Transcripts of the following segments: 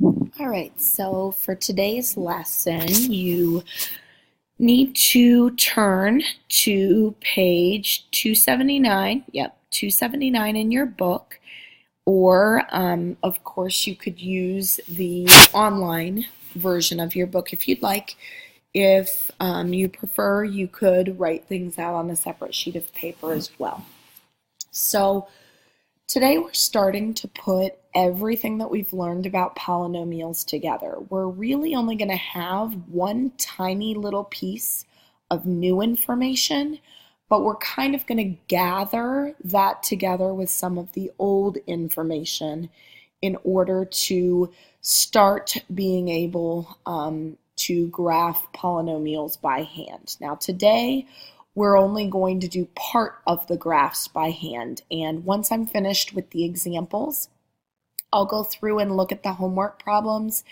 All right, so for today's lesson, you need to turn to page 279. Yep, 279 in your book. Or, of course, you could use the online version of your book if you'd like. If you prefer, you could write things out on a separate sheet of paper as well. So, today we're starting to put everything that we've learned about polynomials together. We're really only going to have one tiny little piece of new information, but we're kind of going to gather that together with some of the old information in order to start being able to graph polynomials by hand. Now today, we're only going to do part of the graphs by hand, and once I'm finished with the examples, I'll go through and look at the homework problems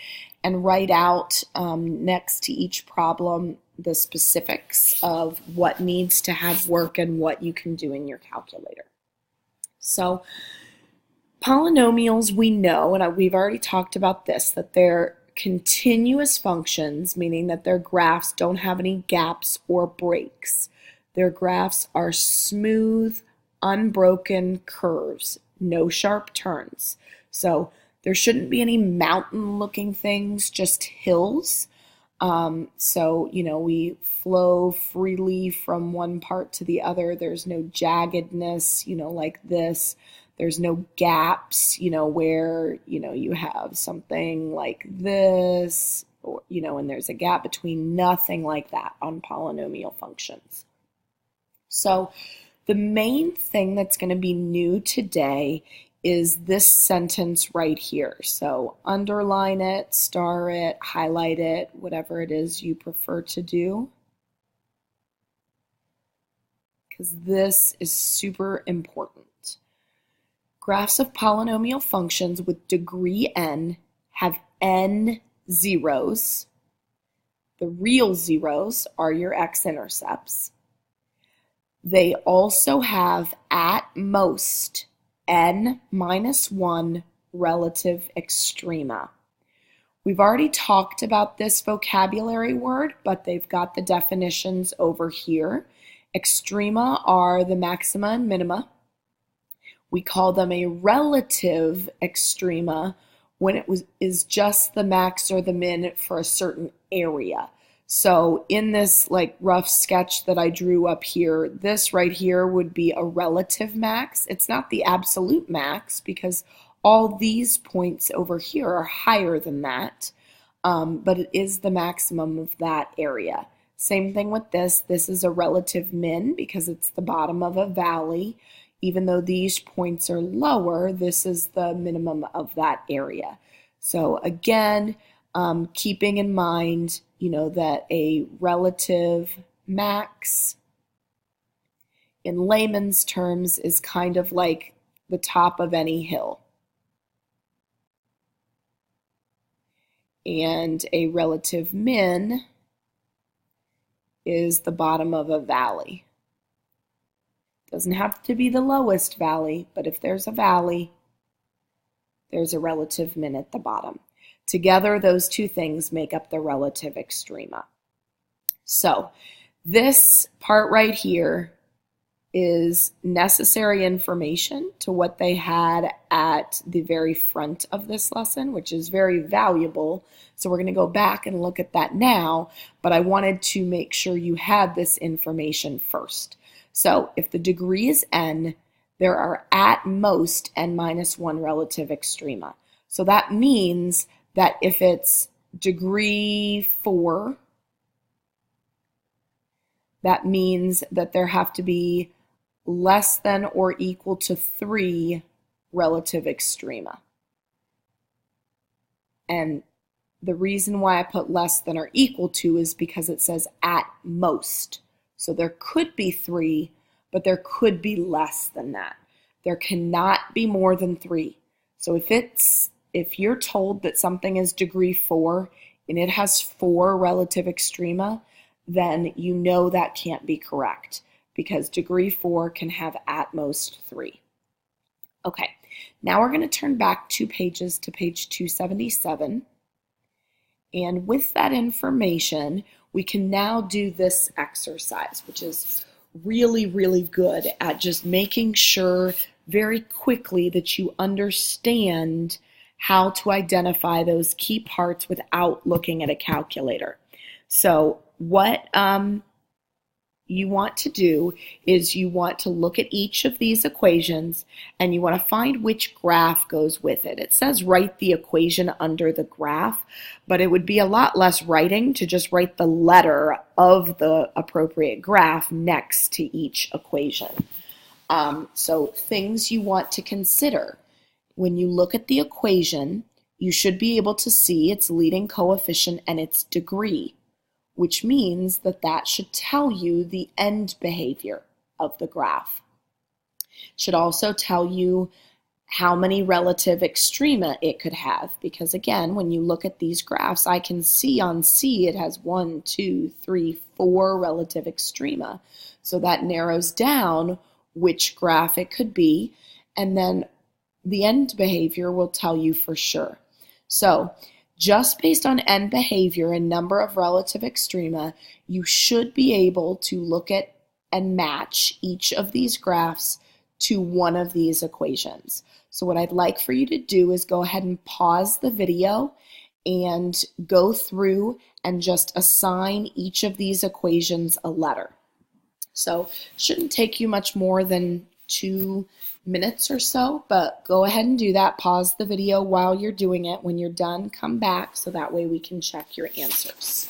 and write out next to each problem the specifics of what needs to have work and what you can do in your calculator. So polynomials, we know, and we've already talked about this, that they're continuous functions, meaning that their graphs don't have any gaps or breaks. Their graphs are smooth, unbroken curves, no sharp turns. So there shouldn't be any mountain-looking things, just hills. So, we flow freely from one part to the other. There's no jaggedness, like this. There's no gaps, where, you have something like this, or, and there's a gap between. Nothing like that on polynomial functions. So the main thing that's going to be new today is this sentence right here. So underline it, star it, highlight it, whatever it is you prefer to do, because this is super important. Graphs of polynomial functions with degree n have n zeros. The real zeros are your x-intercepts. They also have at most n minus 1 relative extrema. We've already talked about this vocabulary word, but they've got the definitions over here. Extrema are the maxima and minima. We call them a relative extrema when it is just the max or the min for a certain area. So in this rough sketch that I drew up here, this right here would be a relative max. It's not the absolute max because all these points over here are higher than that, but it is the maximum of that area. Same thing with this. This is a relative min because it's the bottom of a valley. Even though these points are lower, this is the minimum of that area. So again, keeping in mind, that a relative max in layman's terms is kind of like the top of any hill. And a relative min is the bottom of a valley. Doesn't have to be the lowest valley, but if there's a valley, there's a relative min at the bottom. Together, those two things make up the relative extrema. So this part right here is necessary information to what they had at the very front of this lesson, which is very valuable. So we're going to go back and look at that now, but I wanted to make sure you had this information first. So if the degree is n, there are at most n minus 1 relative extrema. So that means that if it's degree 4, that means that there have to be less than or equal to 3 relative extrema. And the reason why I put less than or equal to is because it says at most. So there could be 3, but there could be less than that. There cannot be more than 3. So if you're told that something is degree 4 and it has 4 relative extrema, then you know that can't be correct because degree 4 can have at most 3. Okay, Now we're going to turn back 2 pages to page 277. And with that information, we can now do this exercise, which is really, really good at just making sure very quickly that you understand how to identify those key parts without looking at a calculator. So what you want to do is you want to look at each of these equations and you want to find which graph goes with it. It says write the equation under the graph, but it would be a lot less writing to just write the letter of the appropriate graph next to each equation. So things you want to consider. When you look at the equation, you should be able to see its leading coefficient and its degree, which means that that should tell you the end behavior of the graph. It should also tell you how many relative extrema it could have, because again, when you look at these graphs, I can see on C it has 1, 2, 3, 4 relative extrema. So that narrows down which graph it could be, and then the end behavior will tell you for sure. So just based on end behavior and number of relative extrema, you should be able to look at and match each of these graphs to one of these equations. So what I'd like for you to do is go ahead and pause the video and go through and just assign each of these equations a letter. So it shouldn't take you much more than 2 minutes or so, but go ahead and do that. Pause the video while you're doing it. When you're done, come back so that way we can check your answers.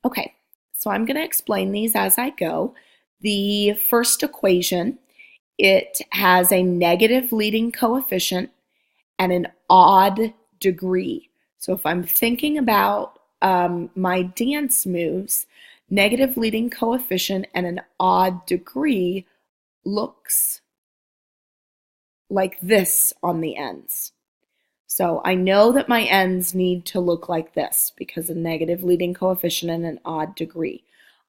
Okay, so I'm going to explain these as I go. The first equation, it has a negative leading coefficient and an odd degree. So if I'm thinking about my dance moves, negative leading coefficient and an odd degree looks like this on the ends. So I know that my ends need to look like this because a negative leading coefficient and an odd degree.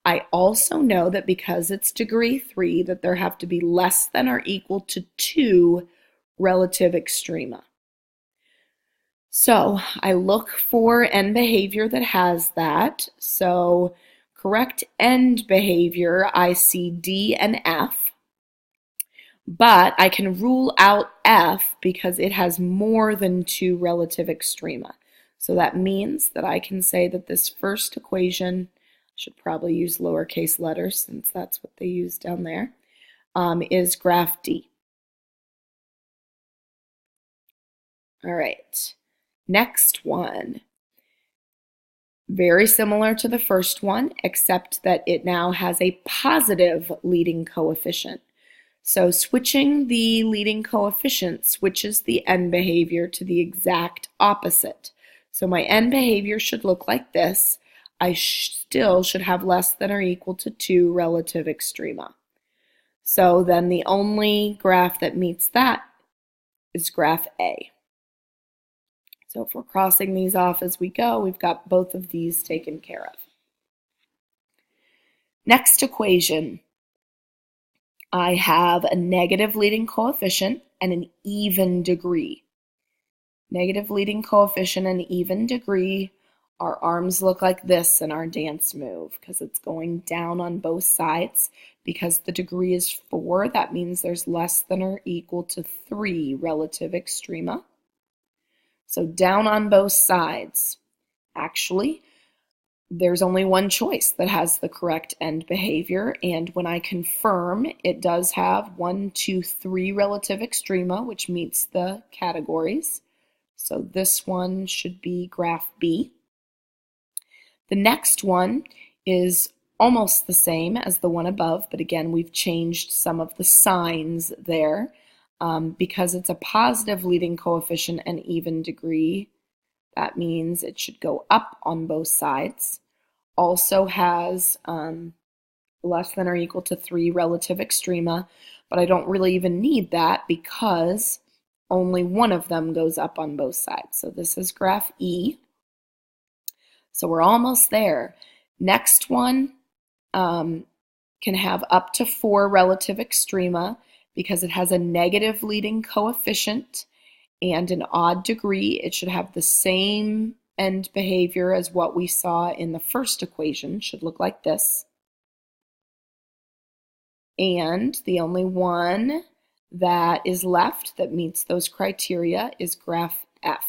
I also know that because it's degree 3 that there have to be less than or equal to 2 relative extrema. So I look for end behavior that has that. So correct end behavior, I see D and F. But I can rule out F because it has more than 2 relative extrema. So that means that I can say that this first equation, I should probably use lowercase letters since that's what they use down there, is graph D. All right, next one. Very similar to the first one, except that it now has a positive leading coefficient. So switching the leading coefficient switches the end behavior to the exact opposite. So my end behavior should look like this. I still should have less than or equal to 2 relative extrema. So then the only graph that meets that is graph A. So if we're crossing these off as we go, we've got both of these taken care of. Next equation. I have a negative leading coefficient and an even degree. Negative leading coefficient and even degree, our arms look like this in our dance move because it's going down on both sides. Because the degree is 4, that means there's less than or equal to 3 relative extrema. So down on both sides. Actually, there's only one choice that has the correct end behavior, and when I confirm, it does have 1, 2, 3 relative extrema, which meets the categories. So this one should be graph B. The next one is almost the same as the one above, but again, we've changed some of the signs there. Because it's a positive leading coefficient and even degree, that means it should go up on both sides. Also has less than or equal to 3 relative extrema, but I don't really even need that because only one of them goes up on both sides. So this is graph E. So we're almost there. Next one can have up to 4 relative extrema because it has a negative leading coefficient and an odd degree. It should have the same end behavior as what we saw in the first equation. Should look like this. And the only one that is left that meets those criteria is graph F.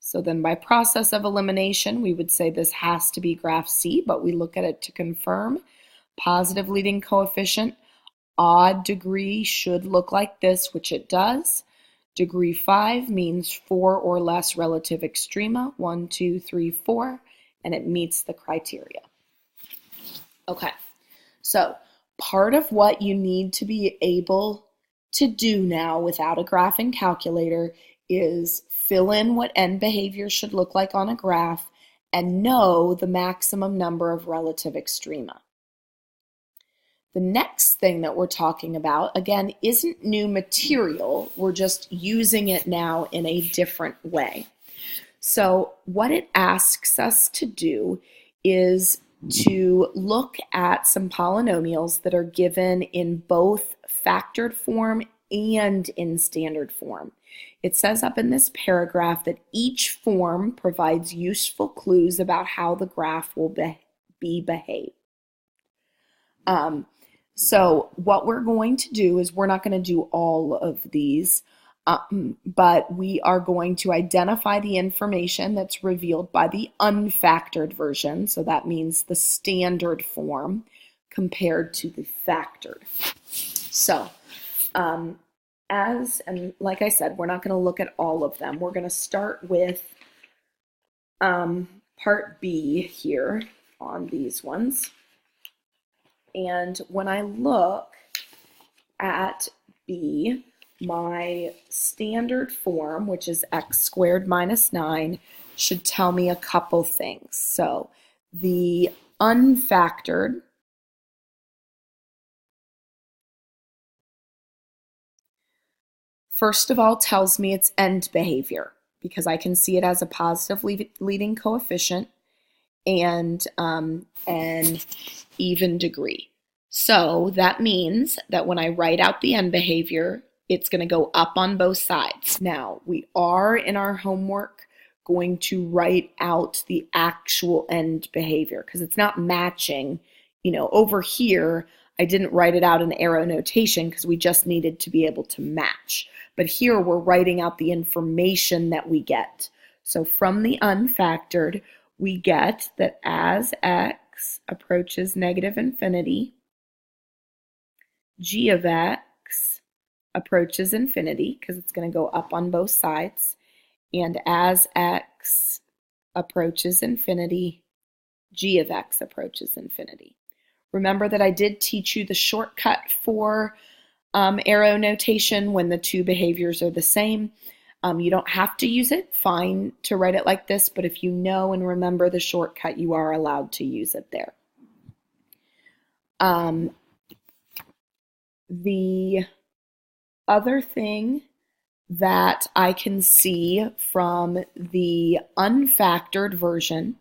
So then by process of elimination, we would say this has to be graph C, but we look at it to confirm. Positive leading coefficient, odd degree should look like this, which it does. Degree 5 means 4 or less relative extrema, 1, 2, 3, 4, and it meets the criteria. Okay, so part of what you need to be able to do now without a graphing calculator is fill in what end behavior should look like on a graph and know the maximum number of relative extrema. The next thing that we're talking about, again, isn't new material. We're just using it now in a different way. So what it asks us to do is to look at some polynomials that are given in both factored form and in standard form. It says up in this paragraph that each form provides useful clues about how the graph will be behaved. So what we're going to do is we're not going to do all of these, but we are going to identify the information that's revealed by the unfactored version. So that means the standard form compared to the factored. So and like I said, we're not going to look at all of them. We're going to start with part B here on these ones. And when I look at B, my standard form, which is x squared minus 9, should tell me a couple things. So the unfactored first of all tells me its end behavior because I can see it as a positive leading coefficient and an even degree. So that means that when I write out the end behavior, it's going to go up on both sides. Now, we are in our homework going to write out the actual end behavior because it's not matching. You know, over here, I didn't write it out in arrow notation because we just needed to be able to match. But here we're writing out the information that we get. So from the unfactored, we get that as x approaches negative infinity, g of x approaches infinity because it's going to go up on both sides. And as x approaches infinity, g of x approaches infinity. Remember that I did teach you the shortcut for arrow notation when the two behaviors are the same. You don't have to use it, fine to write it like this, but if you know and remember the shortcut, you are allowed to use it there. The other thing that I can see from the unfactored version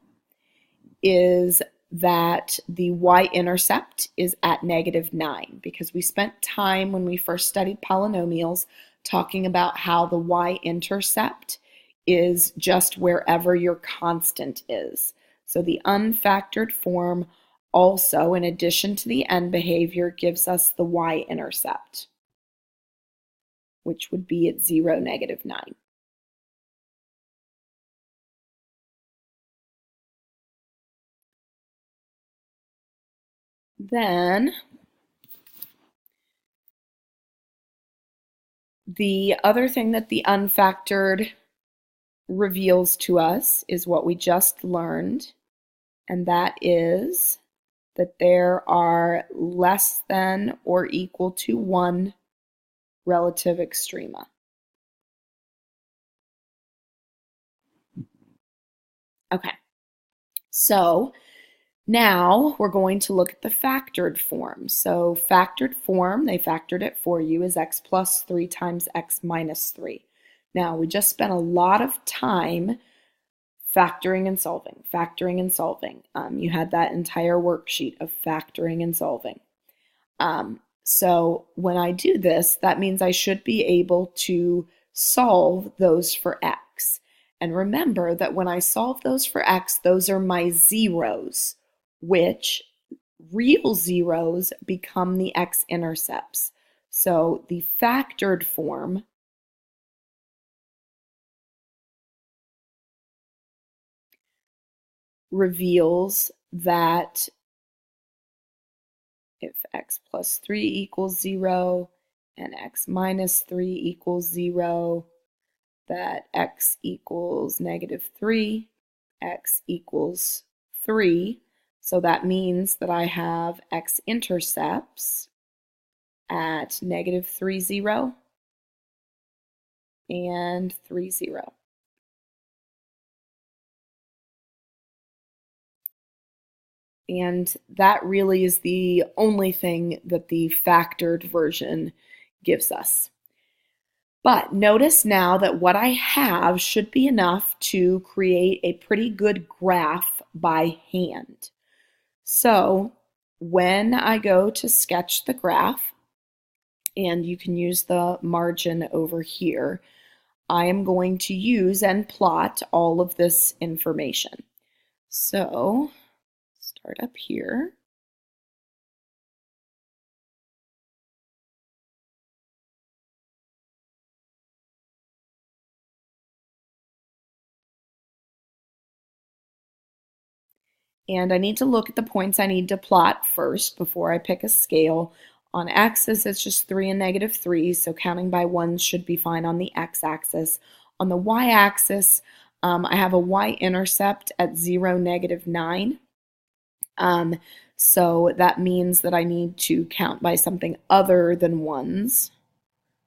is that the Y-intercept is at -9 because we spent time when we first studied polynomials talking about how the Y-intercept is just wherever your constant is. So the unfactored form also, in addition to the end behavior, gives us the Y-intercept, which would be at 0, -9. Then the other thing that the unfactored reveals to us is what we just learned, and that is that there are less than or equal to 1 relative extrema. Okay, so now we're going to look at the factored form. So factored form, they factored it for you, is x plus 3 times x minus 3. Now we just spent a lot of time factoring and solving, factoring and solving. You had that entire worksheet of factoring and solving. So when I do this, that means I should be able to solve those for x. And remember that when I solve those for x, those are my zeros, which real zeros become the x-intercepts. So the factored form reveals that if x plus 3 equals 0 and x minus 3 equals 0, that x equals negative 3, x equals 3. So that means that I have x-intercepts at negative 3, 0 and 3, 0. And that really is the only thing that the factored version gives us. But notice now that what I have should be enough to create a pretty good graph by hand. So when I go to sketch the graph, and you can use the margin over here, I am going to use and plot all of this information. So start up here. And I need to look at the points I need to plot first before I pick a scale. On axis, it's just 3 and negative 3, so counting by ones should be fine on the x-axis. On the y-axis, I have a y-intercept at 0, negative 9. So that means that I need to count by something other than ones.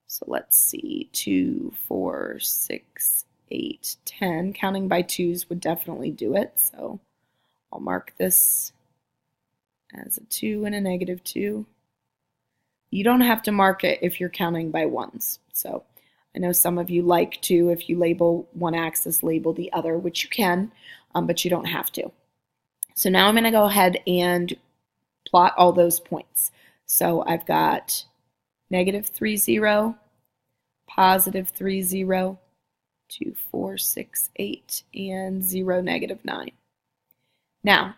So let's see, 2, 4, 6, 8, 10. Counting by twos would definitely do it, so I'll mark this as a 2 and a negative 2. You don't have to mark it if you're counting by ones. So I know some of you like to, if you label one axis, label the other, which you can, but you don't have to. So now I'm going to go ahead and plot all those points. So I've got negative 3, 0, positive 3, 0, 2, 4, 6, 8, and 0, negative 9. Now,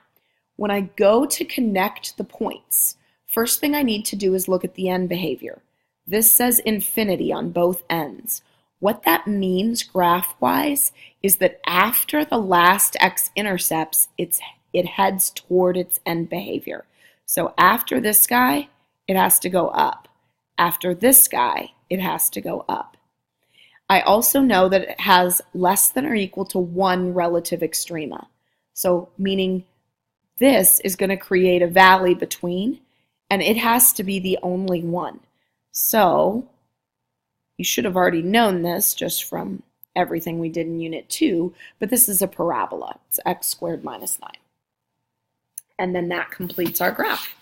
when I go to connect the points, first thing I need to do is look at the end behavior. This says infinity on both ends. What that means graph-wise is that after the last x-intercepts, it heads toward its end behavior. So after this guy, it has to go up. After this guy, it has to go up. I also know that it has less than or equal to 1 relative extrema. So meaning this is going to create a valley between, and it has to be the only one. So you should have already known this just from everything we did in Unit 2, but this is a parabola. It's x squared minus 9. And then that completes our graph.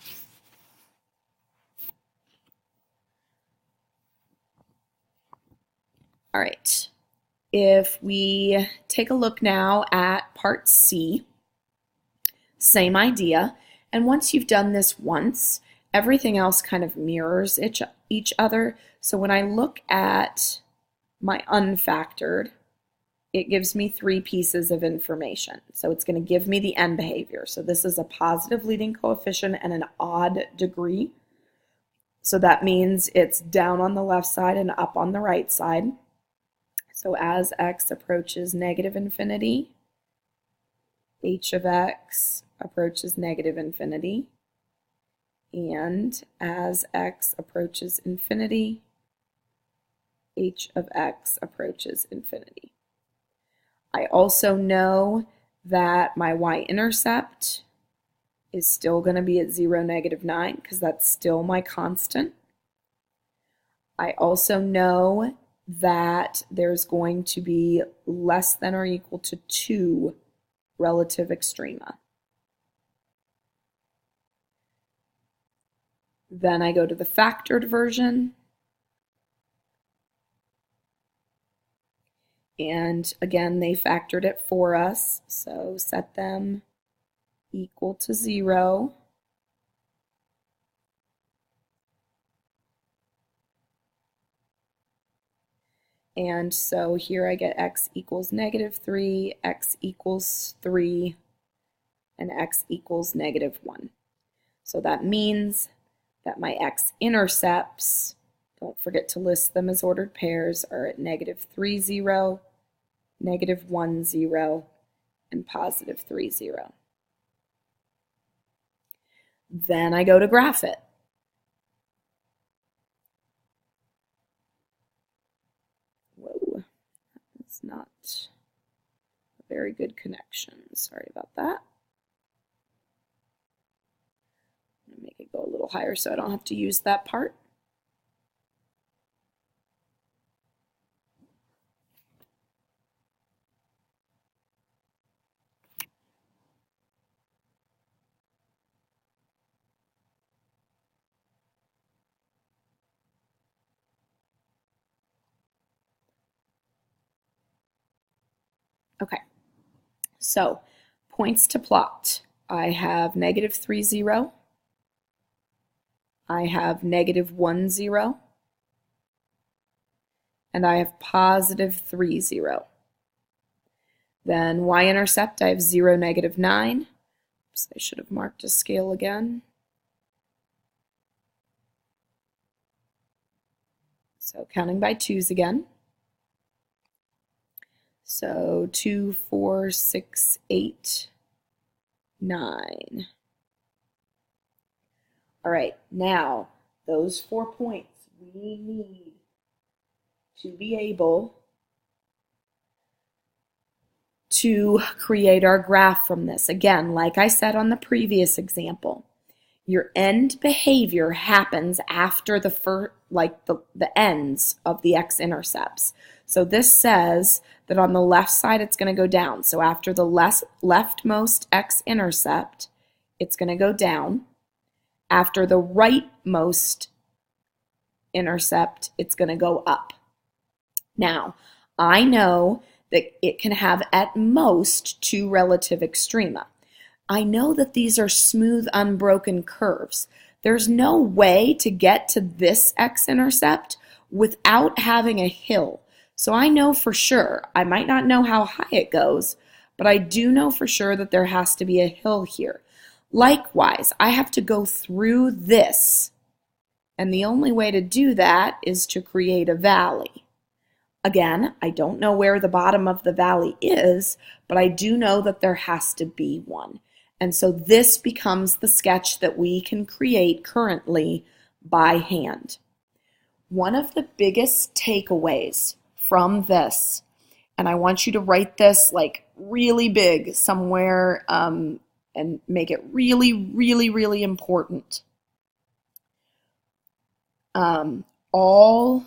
All right. If we take a look now at part C, same idea. And once you've done this once, everything else kind of mirrors each other. So when I look at my unfactored, it gives me 3 pieces of information. So it's going to give me the end behavior. So this is a positive leading coefficient and an odd degree. So that means it's down on the left side and up on the right side. So as x approaches negative infinity, h of x approaches negative infinity. And as x approaches infinity, h of x approaches infinity. I also know that my y-intercept is still going to be at 0, negative 9, because that's still my constant. I also know that there's going to be less than or equal to 2 relative extrema. Then I go to the factored version. And again, they factored it for us, so set them equal to 0. And so here I get x equals -3, x equals 3, and x equals -1. So that means that my x-intercepts, don't forget to list them as ordered pairs, are at -3, 0, -1, 0, and +3, 0. Then I go to graph it. Whoa, that's not a very good connection. Sorry about that. I'm going to make it go a little higher so I don't have to use that part. Okay, so points to plot. I have -3, 0. I have -1, 0. And I have +3, 0. Then y-intercept, I have 0, -9. Oops, I should have marked a scale again. So counting by 2's again. So 2, 4, 6, 8, 9. All right, now those 4 points, we need to be able to create our graph from this. Again, like I said on the previous example, your end behavior happens after the ends of the x-intercepts. So this says that on the left side it's going to go down. So after the leftmost x-intercept, it's going to go down. After the rightmost intercept, it's going to go up. Now, I know that it can have at most 2 relative extrema. I know that these are smooth, unbroken curves. There's no way to get to this x-intercept without having a hill. So I know for sure, I might not know how high it goes, but I do know for sure that there has to be a hill here. Likewise, I have to go through this, and the only way to do that is to create a valley. Again, I don't know where the bottom of the valley is, but I do know that there has to be one. And so this becomes the sketch that we can create currently by hand. One of the biggest takeaways from this, and I want you to write this like really big somewhere and make it really, really, really important. All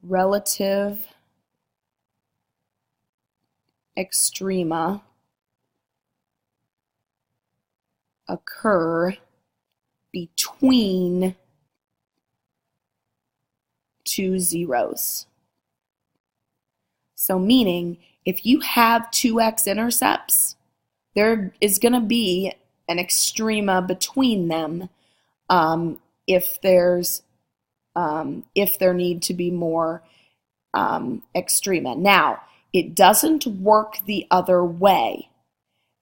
relative extrema occur between 2 zeros. So meaning, if you have 2 x-intercepts, there is going to be an extrema between them if there need to be more extrema. Now, it doesn't work the other way,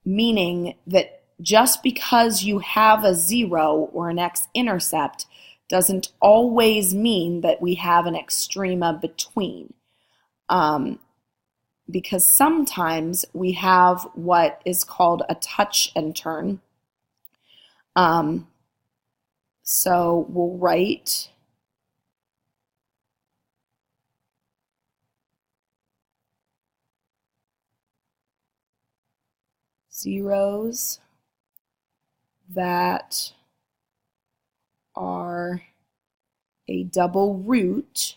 meaning that just because you have a 0 or an x-intercept doesn't always mean that we have an extrema between. Because sometimes we have what is called a touch and turn. So we'll write zeros that are a double root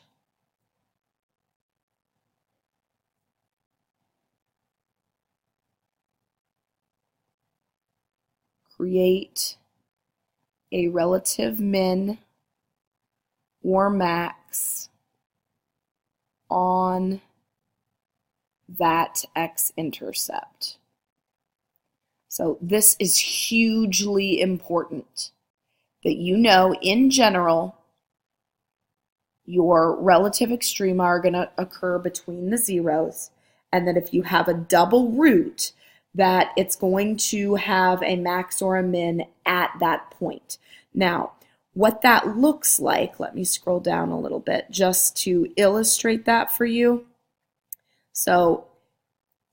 create a relative min or max on that x-intercept. So this is hugely important that you know in general your relative extrema are going to occur between the zeros, and that if you have a double root, that it's going to have a max or a min at that point. Now, what that looks like, let me scroll down a little bit just to illustrate that for you. So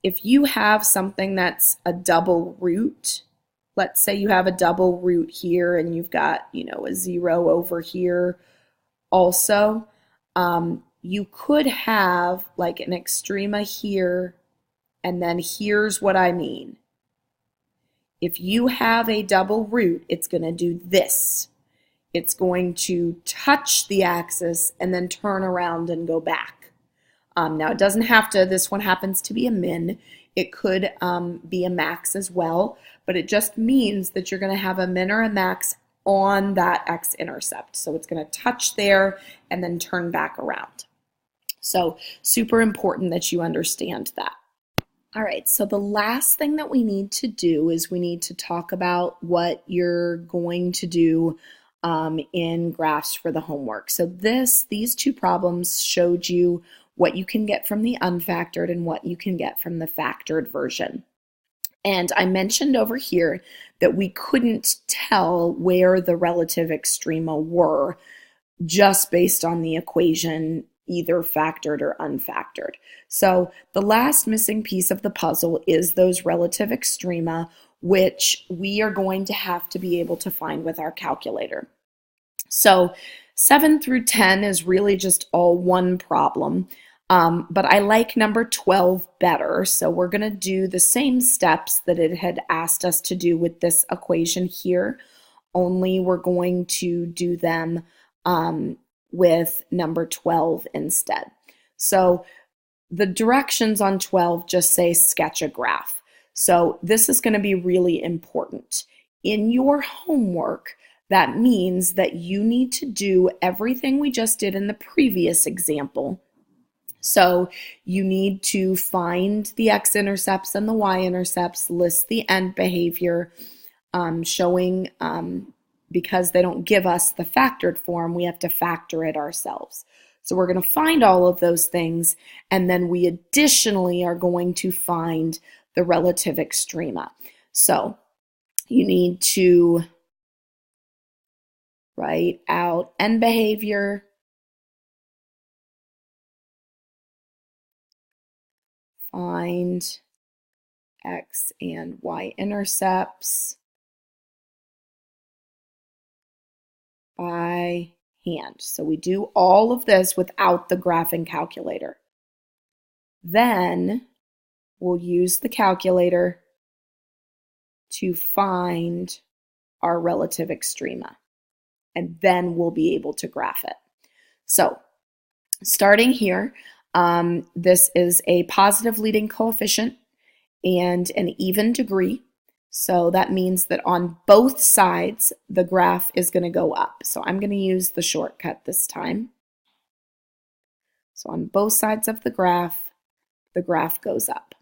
if you have something that's a double root, let's say you have a double root here and you've got, a 0 over here also, you could have like an extrema here, and then here's what I mean. If you have a double root, it's going to do this. It's going to touch the axis and then turn around and go back. Now it doesn't have to, this one happens to be a min. It could be a max as well, but it just means that you're going to have a min or a max on that x-intercept. So it's going to touch there and then turn back around. So super important that you understand that. All right, so the last thing that we need to do is we need to talk about what you're going to do in graphs for the homework. So these two problems showed you what you can get from the unfactored and what you can get from the factored version. And I mentioned over here that we couldn't tell where the relative extrema were just based on the equation, either factored or unfactored. So the last missing piece of the puzzle is those relative extrema, which we are going to have to be able to find with our calculator. So 7 through 10 is really just all one problem. But I like number 12 better, so we're going to do the same steps that it had asked us to do with this equation here, only we're going to do them with number 12 instead. So the directions on 12 just say sketch a graph. So this is going to be really important. In your homework, that means that you need to do everything we just did in the previous example. So you need to find the x-intercepts and the y-intercepts, list the end behavior, showing, because they don't give us the factored form, we have to factor it ourselves. So we're going to find all of those things, and then we additionally are going to find the relative extrema. So you need to write out end behavior, find x and y-intercepts by hand. So we do all of this without the graphing calculator. Then we'll use the calculator to find our relative extrema, and then we'll be able to graph it. So starting here, this is a positive leading coefficient and an even degree. So that means that on both sides, the graph is going to go up. So I'm going to use the shortcut this time. So on both sides of the graph goes up.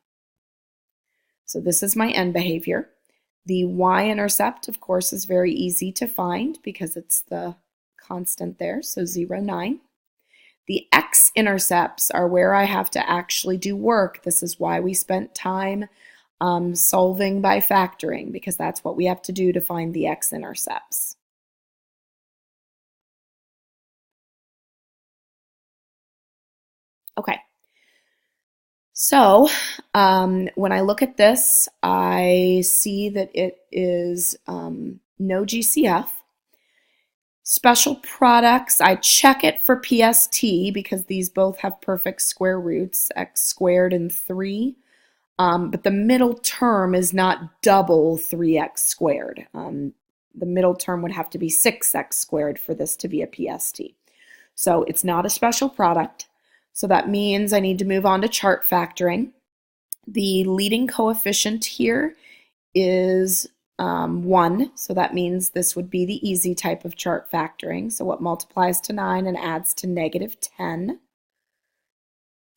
So this is my end behavior. The y-intercept, of course, is very easy to find because it's the constant there, so 0, 9. The x-intercepts are where I have to actually do work. This is why we spent time solving by factoring, because that's what we have to do to find the x-intercepts. Okay, so when I look at this, I see that it is no GCF. Special products, I check it for PST because these both have perfect square roots, x squared and 3. But the middle term is not double 3x squared. The middle term would have to be 6x squared for this to be a PST. So it's not a special product. So that means I need to move on to chart factoring. The leading coefficient here is 1, so that means this would be the easy type of chart factoring. So what multiplies to 9 and adds to -10.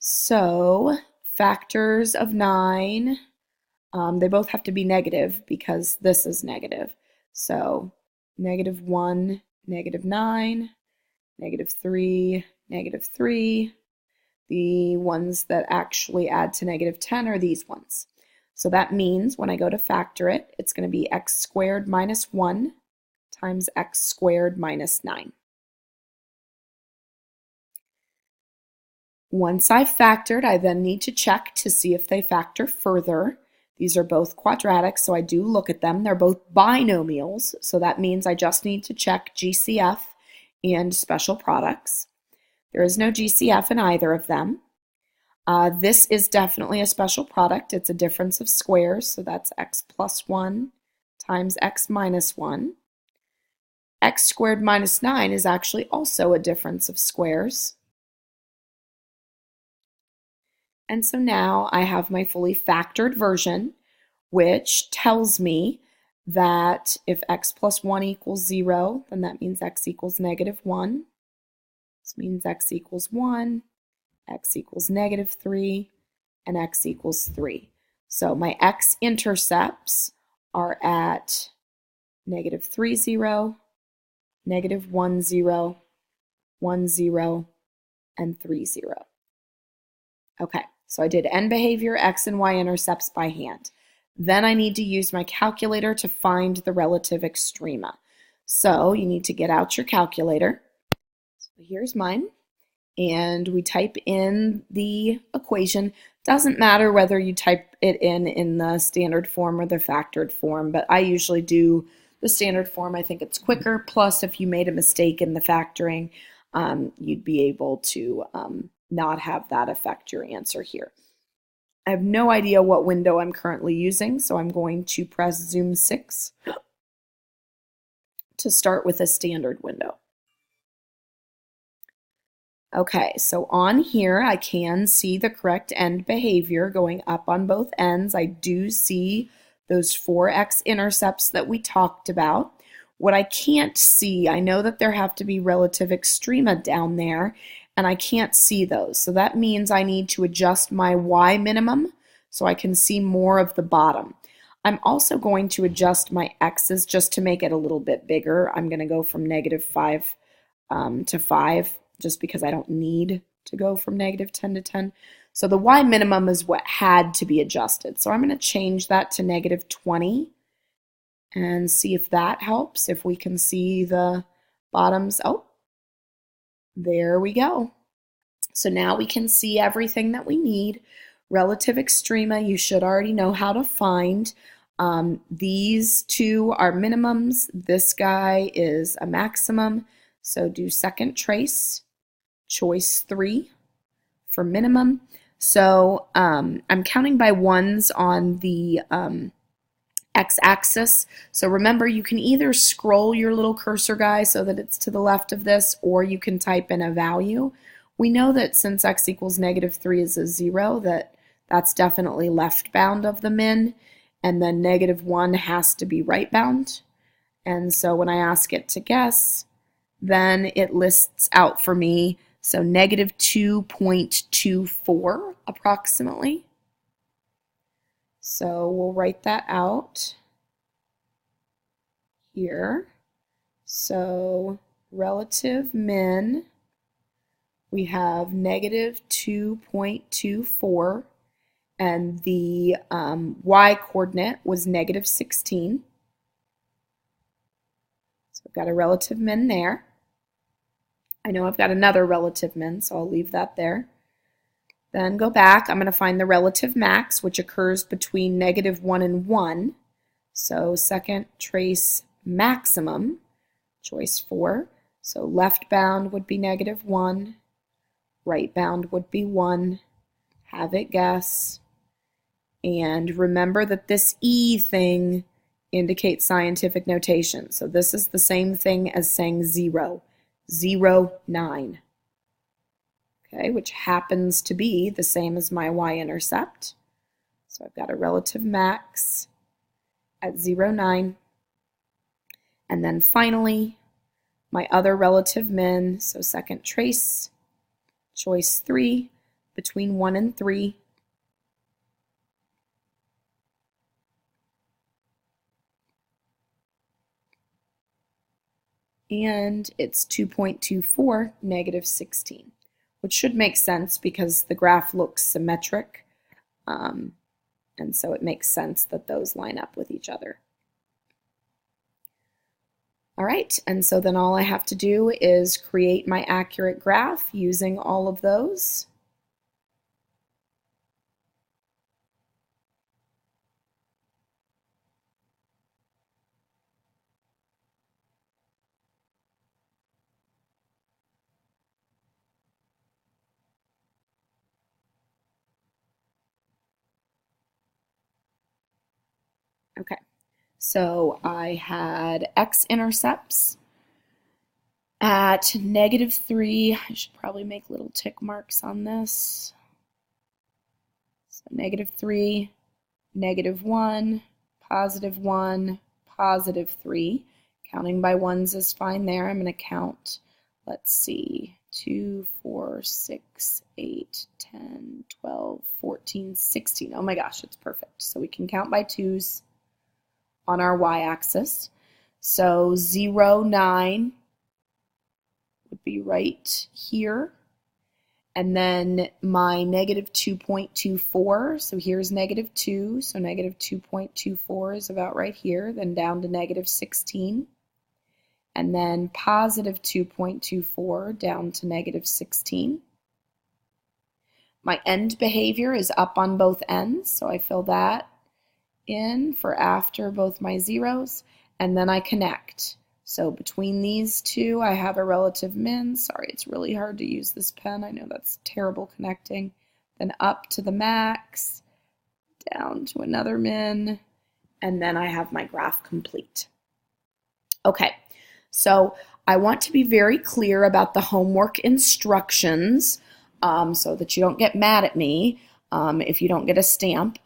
So factors of 9, they both have to be negative because this is negative. So -1, -9, -3, -3. The ones that actually add to -10 are these ones. So that means when I go to factor it, it's going to be x squared minus 1 times x squared minus 9. Once I've factored, I then need to check to see if they factor further. These are both quadratic, so I do look at them. They're both binomials, so that means I just need to check GCF and special products. There is no GCF in either of them. This is definitely a special product. It's a difference of squares, so that's x plus 1 times x minus 1. X squared minus 9 is actually also a difference of squares. And so now I have my fully factored version, which tells me that if x plus 1 equals 0, then that means x equals -1. This means x equals 1, x equals -3, and x equals 3. So my x-intercepts are at -3, 0, -1, 0, 1, 0, and 3, 0. Okay, so I did end behavior, x and y-intercepts by hand. Then I need to use my calculator to find the relative extrema. So you need to get out your calculator. So here's mine. And we type in the equation. Doesn't matter whether you type it in the standard form or the factored form, but I usually do the standard form. I think it's quicker. Plus, if you made a mistake in the factoring, you'd be able to not have that affect your answer here. I have no idea what window I'm currently using, so I'm going to press Zoom 6 to start with a standard window. Okay, so on here I can see the correct end behavior going up on both ends. I do see those 4 x-intercepts that we talked about. What I can't see, I know that there have to be relative extrema down there, and I can't see those. So that means I need to adjust my y minimum so I can see more of the bottom. I'm also going to adjust my x's just to make it a little bit bigger. I'm going to go from -5 to 5 just because I don't need to go from -10 to 10. So the y minimum is what had to be adjusted. So I'm going to change that to -20 and see if that helps, if we can see the bottoms. Oh, there we go. So now we can see everything that we need. Relative extrema, you should already know how to find. These two are minimums. This guy is a maximum. So do second trace, choice 3 for minimum. So I'm counting by ones on the x-axis. So remember, you can either scroll your little cursor guy so that it's to the left of this, or you can type in a value. We know that since x equals -3 is a 0, that's definitely left bound of the min, and then -1 has to be right bound. And so when I ask it to guess, then it lists out for me, so -2.24 approximately. So we'll write that out here. So relative min, we have -2.24, and the y coordinate was -16. So I've got a relative min there. I know I've got another relative min, so I'll leave that there. Then go back. I'm going to find the relative max, which occurs between -1 and 1. So second trace maximum, choice 4. So left bound would be -1. Right bound would be 1. Have it guess. And remember that this E thing indicates scientific notation. So this is the same thing as saying 0. 0, 9. Okay, which happens to be the same as my y-intercept. So I've got a relative max at 0, 9. And then finally, my other relative min, so second trace, choice 3, between 1 and 3. And it's 2.24, negative 16, which should make sense because the graph looks symmetric, and so it makes sense that those line up with each other. All right, and so then all I have to do is create my accurate graph using all of those. Okay, so I had x-intercepts at negative 3. I should probably make little tick marks on this. So negative 3, negative 1, positive 1, positive 3. Counting by ones is fine there. I'm going to count, let's see, 2, 4, 6, 8, 10, 12, 14, 16. Oh my gosh, it's perfect. So we can count by twos on our y-axis. So 0, 9 would be right here. And then my negative 2.24, so here's negative 2, so negative 2.24 is about right here, then down to negative 16. And then positive 2.24 down to negative 16. My end behavior is up on both ends, so I fill that in for after both my zeros, and then I connect. So between these two, I have a relative min. Sorry, it's really hard to use this pen. I know that's terrible connecting. Then up to the max, down to another min, and then I have my graph complete. Okay, so I want to be very clear about the homework instructions so that you don't get mad at me if you don't get a stamp.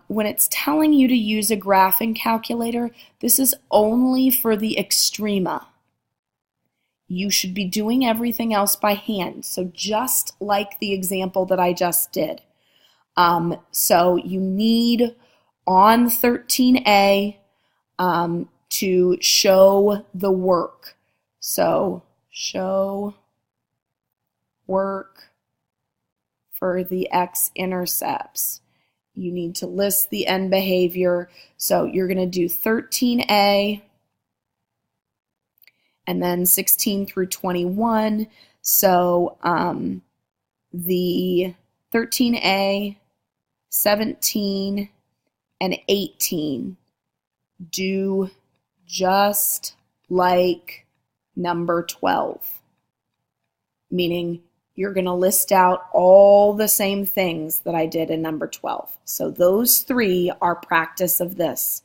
When it's telling you to use a graphing calculator, this is only for the Extrema. You should be doing everything else by hand, so just like the example that I just did. So you need on 13A to show the work. So show work for the x-intercepts. You need to list the end behavior. So you're going to do 13A and then 16 through 21. So the 13A, 17, and 18 do just like number 12, meaning you're going to list out all the same things that I did in number 12. So those three are practice of this.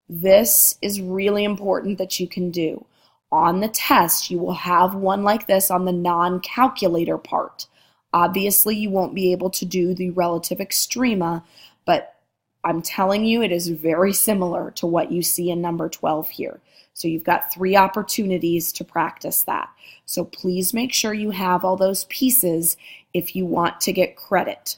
This is really important that you can do. On the test, you will have one like this on the non-calculator part. Obviously, you won't be able to do the relative extrema, but I'm telling you it is very similar to what you see in number 12 here. So you've got 3 opportunities to practice that. So please make sure you have all those pieces if you want to get credit.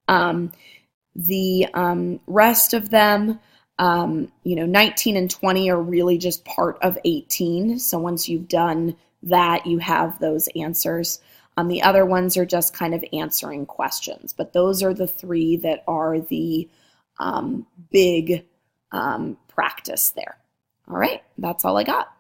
The rest of them, 19 and 20 are really just part of 18. So once you've done that, you have those answers. The other ones are just kind of answering questions. But those are the 3 that are the big practice there. All right, that's all I got.